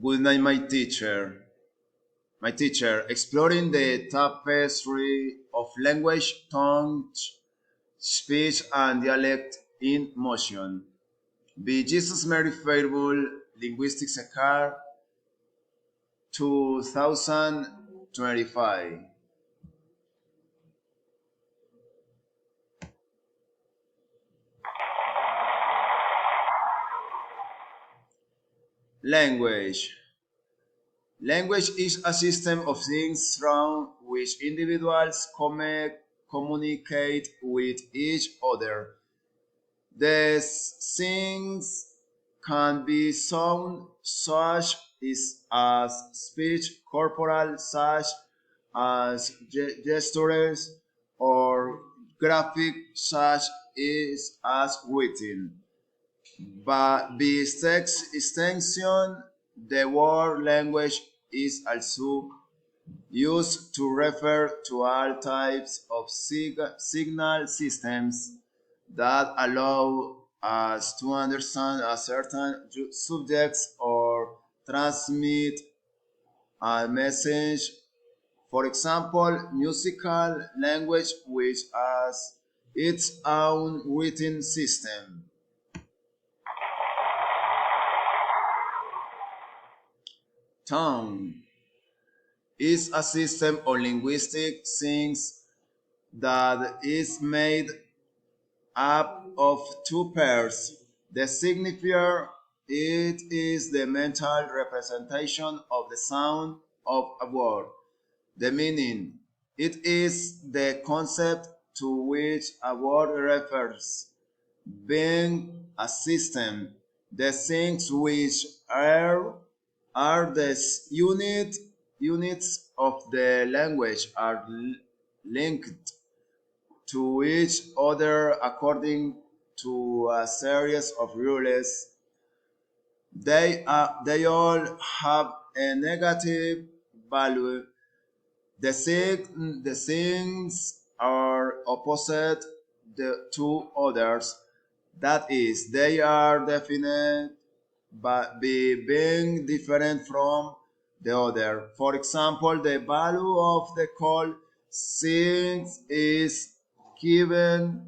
Good night, my teacher. My teacher, exploring the tapestry of language, tongue, speech, and dialect in motion. Be Jesus Mary Faithful, Linguistics Car 2025. Language. Language is a system of things through which individuals communicate with each other. The things can be sound such as speech, corporal such as gestures, or graphic such as written. But by extension, the word language is also used to refer to all types of signal systems that allow us to understand a certain subjects or transmit a message. For example, musical language which has its own written system. Tongue is a system of linguistic things that is made up of two pairs. The signifier, it is the mental representation of the sound of a word. The meaning, it is the concept to which a word refers. Being a system, the things which are the units of the language are linked to each other according to a series of rules. They all have a negative value. The things are opposite to others. That is, they are definite by being different from the other. For example, the value of the cold things is given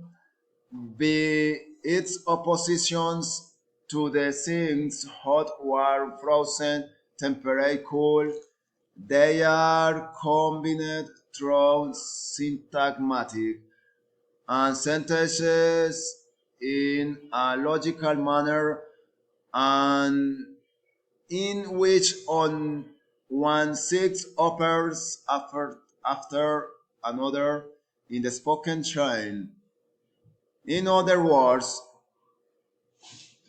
by its oppositions to the things hot, warm, frozen, temperate, cool. They are combined through syntagmatic and sentences in a logical manner and in which on one six occurs after another in the spoken chain. In other words,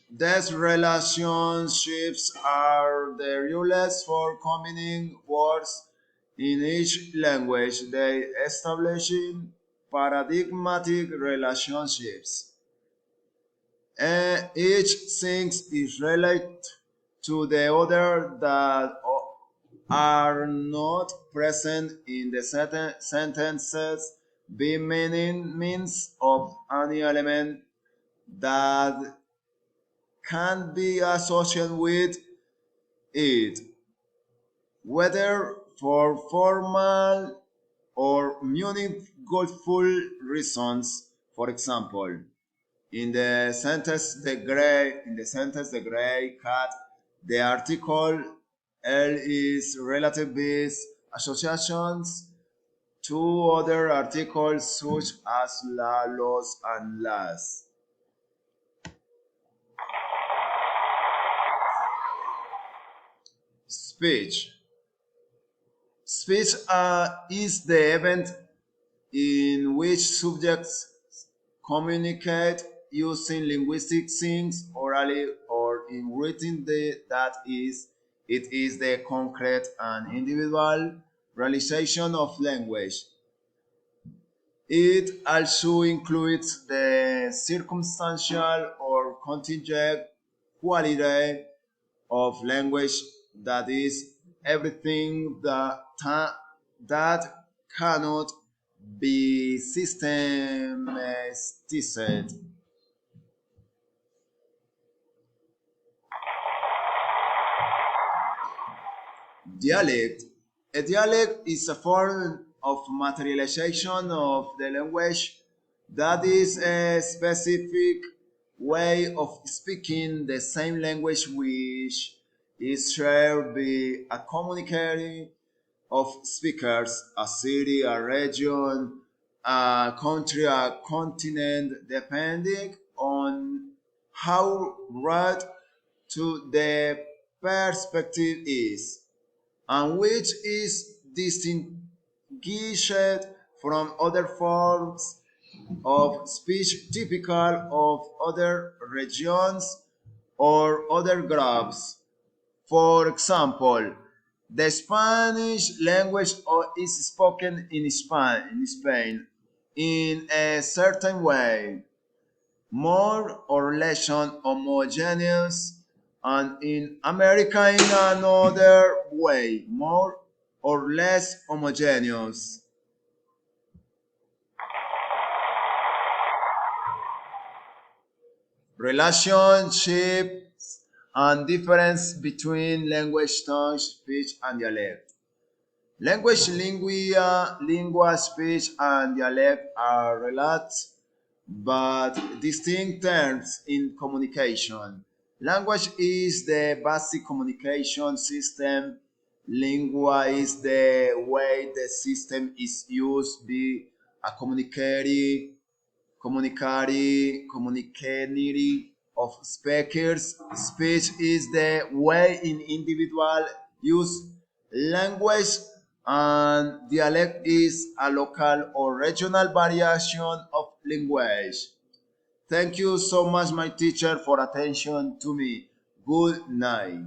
these relationships are the rules for combining words in each language. They establishing paradigmatic relationships. Each thing is related to the other that are not present in the sentences. Be meaning means of any element that can be associated with it, whether for formal or meaningful reasons. For example, in the sentence the gray cat, the article L is relative with associations to other articles such as la, los, and las. Speech. Speech is the event in which subjects communicate using linguistic things orally or in written. That is, it is the concrete and individual realization of language. It also includes the circumstantial or contingent quality of language, that is, everything that cannot be systematized. Dialect. A dialect is a form of materialization of the language that is a specific way of speaking the same language which is shared by a community of speakers, a city, a region, a country, a continent, depending on how broad to the perspective is, and which is distinguished from other forms of speech typical of other regions or other groups. For example, the Spanish language is spoken in Spain in a certain way, more or less homogeneous, and in America in another way, more or less homogeneous. Relationships and difference between language, tongue, speech, and dialect. Language, lingua, speech, and dialect are related but distinct terms in communication. Language is the basic communication system. Lingua is the way the system is used by a community of speakers. Speech is the way in individual use language, and dialect is a local or regional variation of language. Thank you so much, my teacher, for attention to me. Good night.